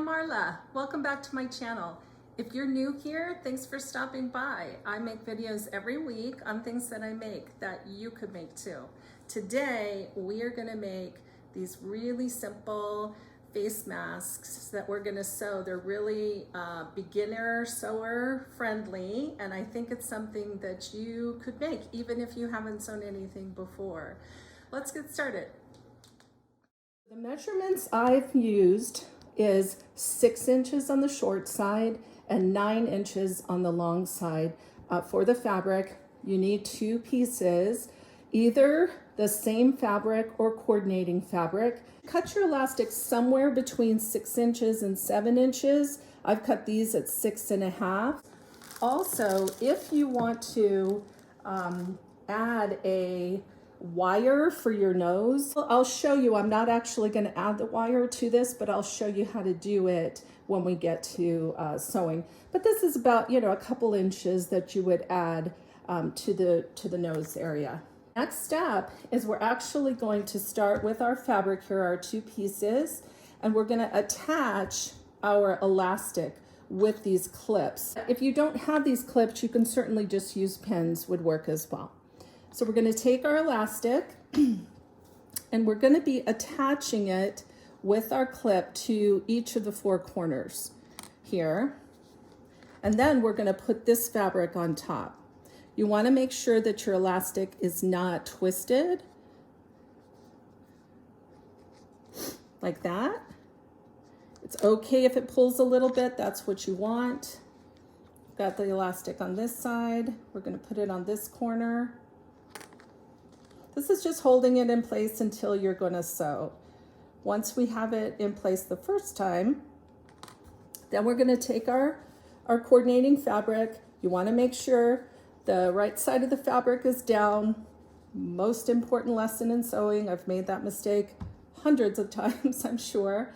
Marla. Welcome back to my channel. If you're new here, thanks for stopping by. I make videos every week on things that I make that you could make too. Today, we are gonna make these really simple face masks that we're gonna sew. They're really beginner sewer friendly, and I think it's something that you could make even if you haven't sewn anything before. Let's get started. The measurements I've used is 6 inches on the short side and 9 inches on the long side. For the fabric, you need 2 pieces, either the same fabric or coordinating fabric. Cut your elastic somewhere between 6 inches and 7 inches. I've cut these at 6.5. Also, if you want to add a wire for your nose, I'll show you. I'm not actually going to add the wire to this, but I'll show you how to do it when we get to sewing. But this is about, a couple inches that you would add to the nose area. Next step is we're actually going to start with our fabric. Here are 2 pieces, and we're going to attach our elastic with these clips. If you don't have these clips, you can certainly just use pins, would work as well. So we're going to take our elastic and we're going to be attaching it with our clip to each of the 4 corners here. And then we're going to put this fabric on top. You want to make sure that your elastic is not twisted like that. It's okay if it pulls a little bit, that's what you want. Got the elastic on this side. We're going to put it on this corner. This is just holding it in place until you're going to sew. Once we have it in place the first time, then we're going to take our coordinating fabric. You want to make sure the right side of the fabric is down. Most important lesson in sewing. I've made that mistake hundreds of times, I'm sure.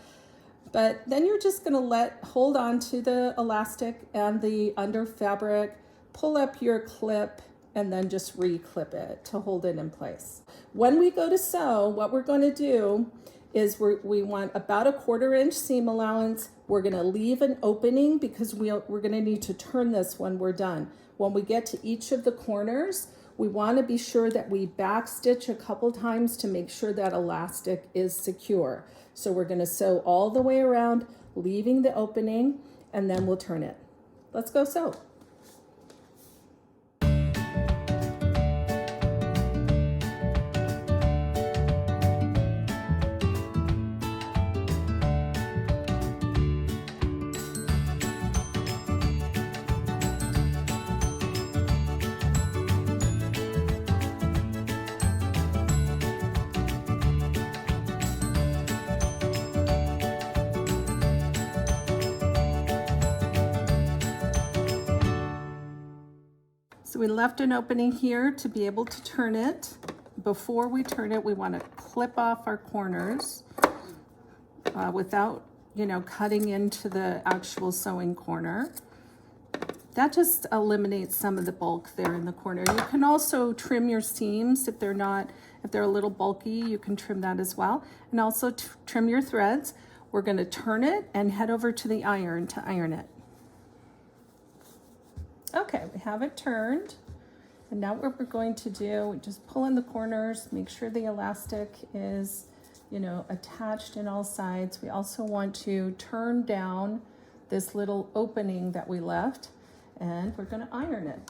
But then you're just going to hold on to the elastic and the under fabric, pull up your clip, and then just re-clip it to hold it in place. When we go to sew, what we're going to do is we want about a 1/4 inch seam allowance. We're going to leave an opening because we're going to need to turn this when we're done. When we get to each of the corners, we want to be sure that we back stitch a couple times to make sure that elastic is secure. So we're going to sew all the way around, leaving the opening, and then we'll turn it. Let's go sew. So we left an opening here to be able to turn it. Before we turn it, we want to clip off our corners without, cutting into the actual sewing corner. That just eliminates some of the bulk there in the corner. You can also trim your seams if they're a little bulky, you can trim that as well. And also trim your threads. We're going to turn it and head over to the iron to iron it. Okay, we have it turned, and now what we're going to do, we just pull in the corners, make sure the elastic is, attached in all sides. We also want to turn down this little opening that we left, and we're going to iron it.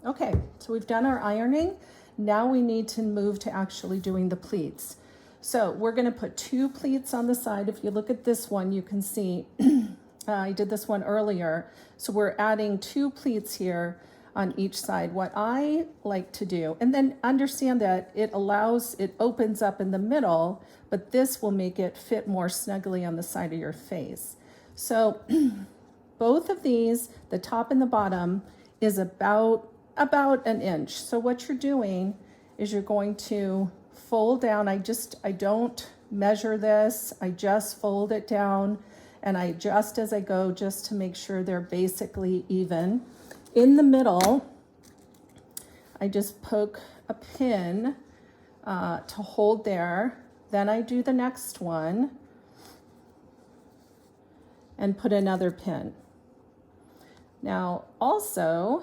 Okay, so we've done our ironing. Now we need to move to actually doing the pleats. So we're going to put 2 pleats on the side. If you look at this one, you can see I did this one earlier. So we're adding 2 pleats here on each side. What I like to do, and then understand that it opens up in the middle, but this will make it fit more snugly on the side of your face. So both of these, the top and the bottom, is about 1 inch. So what you're doing is you're going to fold down. I don't measure this. I just fold it down. And I adjust as I go just to make sure they're basically even. In the middle, I just poke a pin to hold there. Then I do the next one. and put another pin. Now also,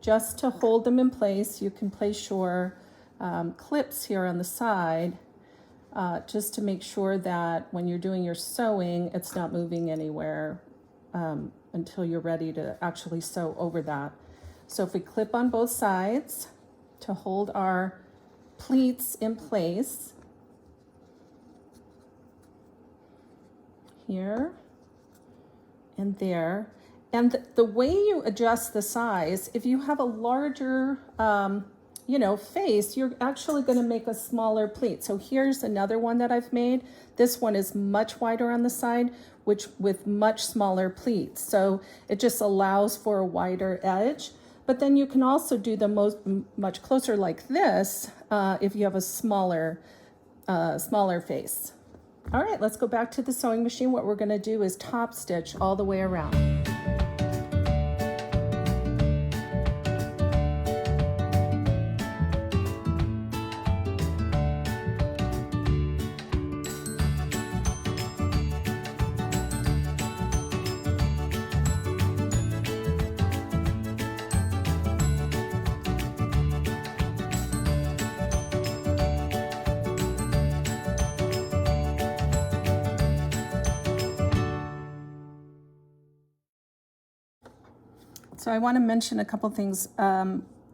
just to hold them in place, you can place your clips here on the side just to make sure that when you're doing your sewing, it's not moving anywhere until you're ready to actually sew over that. So if we clip on both sides to hold our pleats in place, here and there. And the way you adjust the size, if you have a larger, face, you're actually going to make a smaller pleat. So here's another one that I've made. This one is much wider on the side, which with much smaller pleats. So it just allows for a wider edge. But then you can also do the much closer like this if you have a smaller face. All right, let's go back to the sewing machine. What we're going to do is top stitch all the way around. So I want to mention a couple things.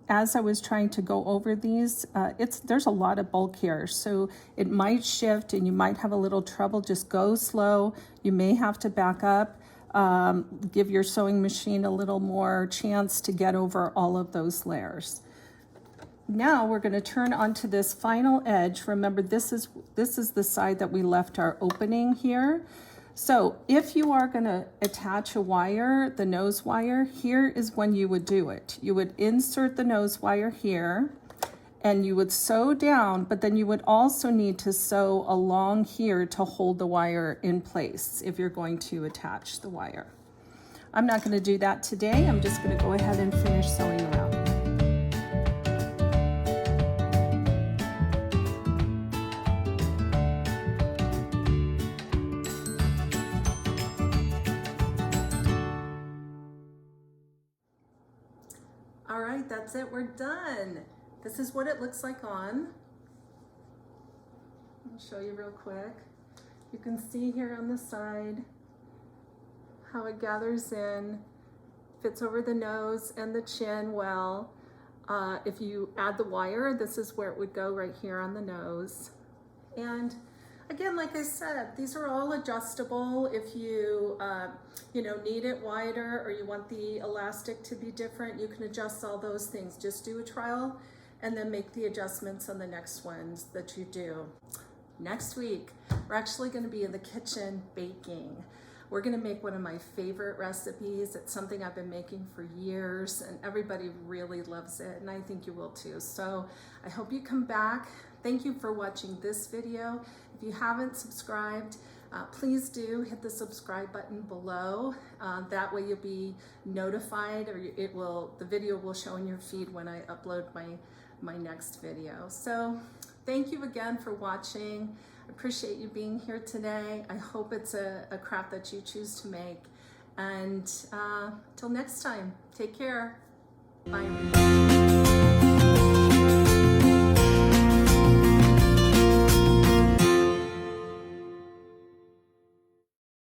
As I was trying to go over these, there's a lot of bulk here, so it might shift and you might have a little trouble. Just go slow. You may have to back up. Give your sewing machine a little more chance to get over all of those layers. Now we're going to turn onto this final edge. Remember, this is the side that we left our opening here. So if you are going to attach a wire, the nose wire, here is when you would do it. You would insert the nose wire here and you would sew down, but then you would also need to sew along here to hold the wire in place if you're going to attach the wire. I'm not going to do that today. I'm just going to go ahead and finish sewing around. All right, that's it, we're done. This is what it looks like on. I'll show you real quick. You can see here on the side how it gathers in, fits over the nose and the chin well. If you add the wire, this is where it would go, right here on the nose. And again, like I said, these are all adjustable. If you need it wider or you want the elastic to be different, you can adjust all those things. Just do a trial and then make the adjustments on the next ones that you do. Next week, we're actually going to be in the kitchen baking. We're going to make one of my favorite recipes. It's something I've been making for years and everybody really loves it, and I think you will too. So I hope you come back. Thank you for watching this video. If you haven't subscribed, please do hit the subscribe button below. That way you'll be notified, or the video will show in your feed when I upload my next video. So thank you again for watching. I appreciate you being here today. I hope it's a craft that you choose to make. And till next time, take care. Bye.